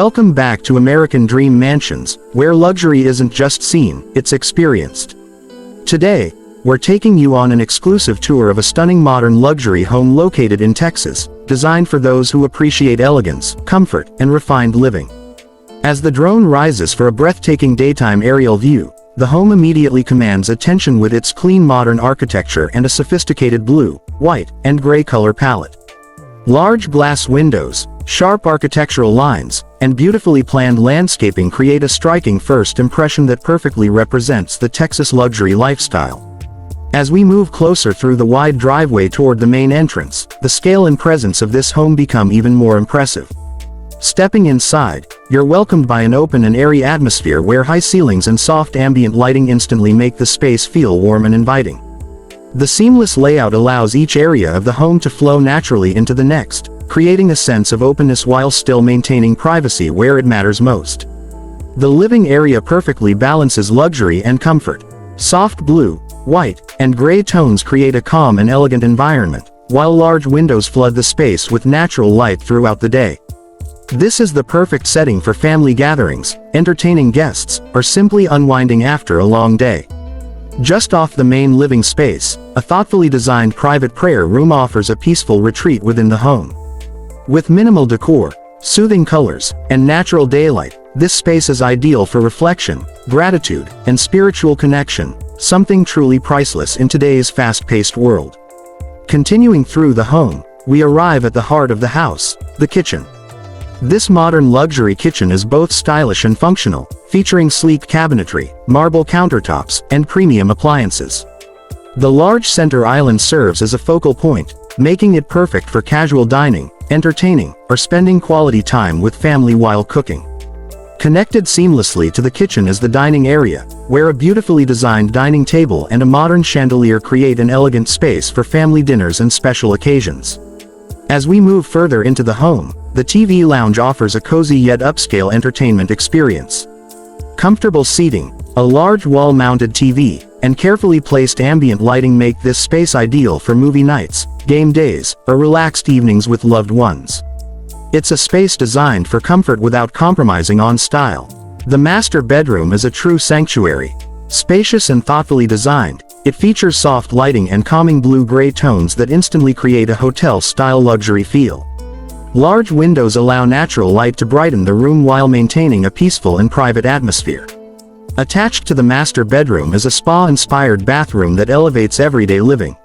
Welcome back to American Dream Mansions, where luxury isn't just seen, it's experienced. Today, we're taking you on an exclusive tour of a stunning modern luxury home located in Texas, designed for those who appreciate elegance, comfort, and refined living. As the drone rises for a breathtaking daytime aerial view, the home immediately commands attention with its clean modern architecture and a sophisticated blue, white, and gray color palette. Large glass windows, sharp architectural lines, and beautifully planned landscaping create a striking first impression that perfectly represents the Texas luxury lifestyle. As we move closer through the wide driveway toward the main entrance, the scale and presence of this home become even more impressive. Stepping inside, you're welcomed by an open and airy atmosphere where high ceilings and soft ambient lighting instantly make the space feel warm and inviting. The seamless layout allows each area of the home to flow naturally into the next, creating a sense of openness while still maintaining privacy where it matters most. The living area perfectly balances luxury and comfort. Soft blue, white, and gray tones create a calm and elegant environment, while large windows flood the space with natural light throughout the day. This is the perfect setting for family gatherings, entertaining guests, or simply unwinding after a long day. Just off the main living space, a thoughtfully designed private prayer room offers a peaceful retreat within the home. With minimal decor, soothing colors, and natural daylight, this space is ideal for reflection, gratitude, and spiritual connection, something truly priceless in today's fast-paced world. Continuing through the home, we arrive at the heart of the house, the kitchen. This modern luxury kitchen is both stylish and functional, featuring sleek cabinetry, marble countertops, and premium appliances. The large center island serves as a focal point, making it perfect for casual dining, entertaining, or spending quality time with family while cooking. Connected seamlessly to the kitchen is the dining area, where a beautifully designed dining table and a modern chandelier create an elegant space for family dinners and special occasions. As we move further into the home, the TV lounge offers a cozy yet upscale entertainment experience. Comfortable seating, a large wall-mounted TV, and carefully placed ambient lighting make this space ideal for movie nights, game days, or relaxed evenings with loved ones. It's a space designed for comfort without compromising on style. The master bedroom is a true sanctuary. Spacious and thoughtfully designed, it features soft lighting and calming blue-gray tones that instantly create a hotel-style luxury feel. Large windows allow natural light to brighten the room while maintaining a peaceful and private atmosphere. Attached to the master bedroom is a spa-inspired bathroom that elevates everyday living.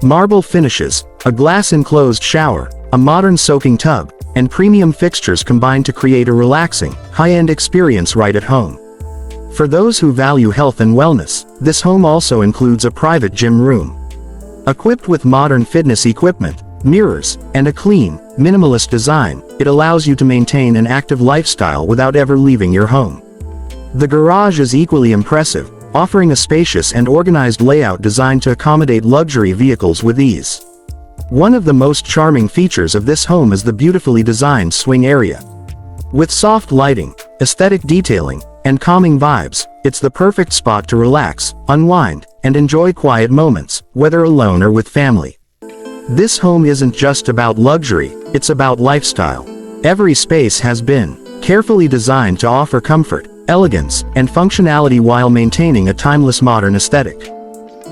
Marble finishes, a glass-enclosed shower, a modern soaking tub, and premium fixtures combine to create a relaxing, high-end experience right at home. For those who value health and wellness, this home also includes a private gym room. Equipped with modern fitness equipment, mirrors, and a clean, minimalist design, it allows you to maintain an active lifestyle without ever leaving your home. The garage is equally impressive, offering a spacious and organized layout designed to accommodate luxury vehicles with ease. One of the most charming features of this home is the beautifully designed swing area. With soft lighting, aesthetic detailing, and calming vibes, it's the perfect spot to relax, unwind, and enjoy quiet moments, whether alone or with family. This home isn't just about luxury, it's about lifestyle. Every space has been carefully designed to offer comfort, elegance, and functionality while maintaining a timeless modern aesthetic.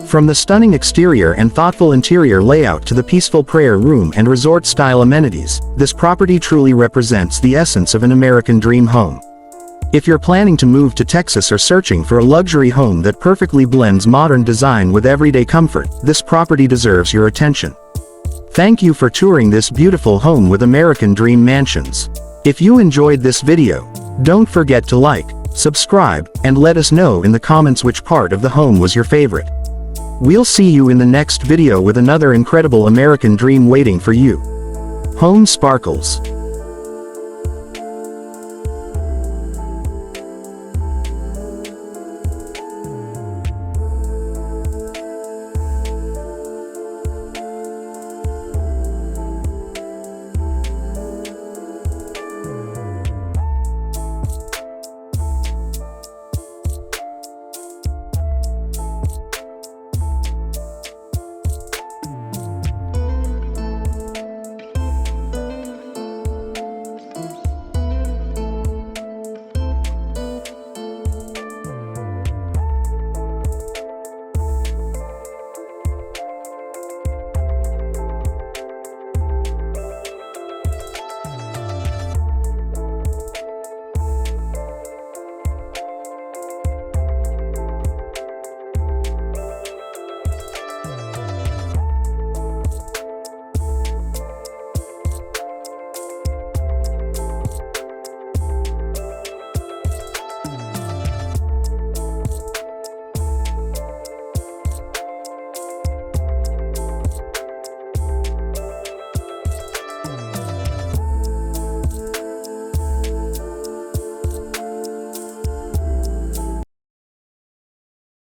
From the stunning exterior and thoughtful interior layout to the peaceful prayer room and resort-style amenities, this property truly represents the essence of an American dream home. If you're planning to move to Texas or searching for a luxury home that perfectly blends modern design with everyday comfort, this property deserves your attention. Thank you for touring this beautiful home with American Dream Mansions. If you enjoyed this video, don't forget to like, subscribe, and let us know in the comments which part of the home was your favorite. We'll see you in the next video with another incredible American dream waiting for you. Home sparkles.